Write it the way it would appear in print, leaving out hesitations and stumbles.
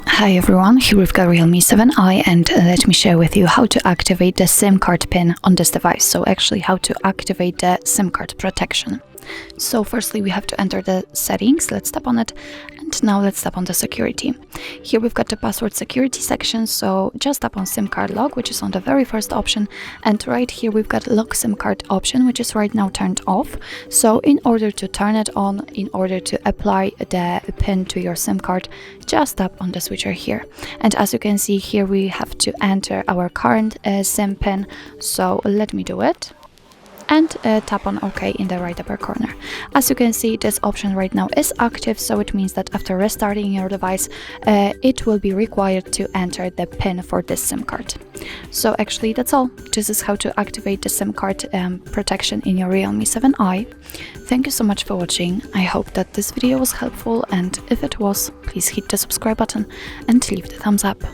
Hi everyone, here we've got Realme 7i and let me share with you how to activate the SIM card pin on this device. So actually how to activate the SIM card protection. So firstly we have to enter the settings, let's tap on it, and now let's tap on the security. Here we've got the password security section, so just tap on SIM card lock, which is on the very first option, and right here we've got lock SIM card option, which is right now turned off. So in order to turn it on, in order to apply the pin to your SIM card, just tap on the switcher here. And as you can see here, we have to enter our current SIM pin, so let me do it. And tap on OK in the right upper corner. As you can see, this option right now is active, so it means that after restarting your device, it will be required to enter the PIN for this SIM card. So actually that's all. This is how to activate the SIM card protection in your Realme 7i. Thank you so much for watching. I hope that this video was helpful, and if it was, please hit the subscribe button and leave the thumbs up.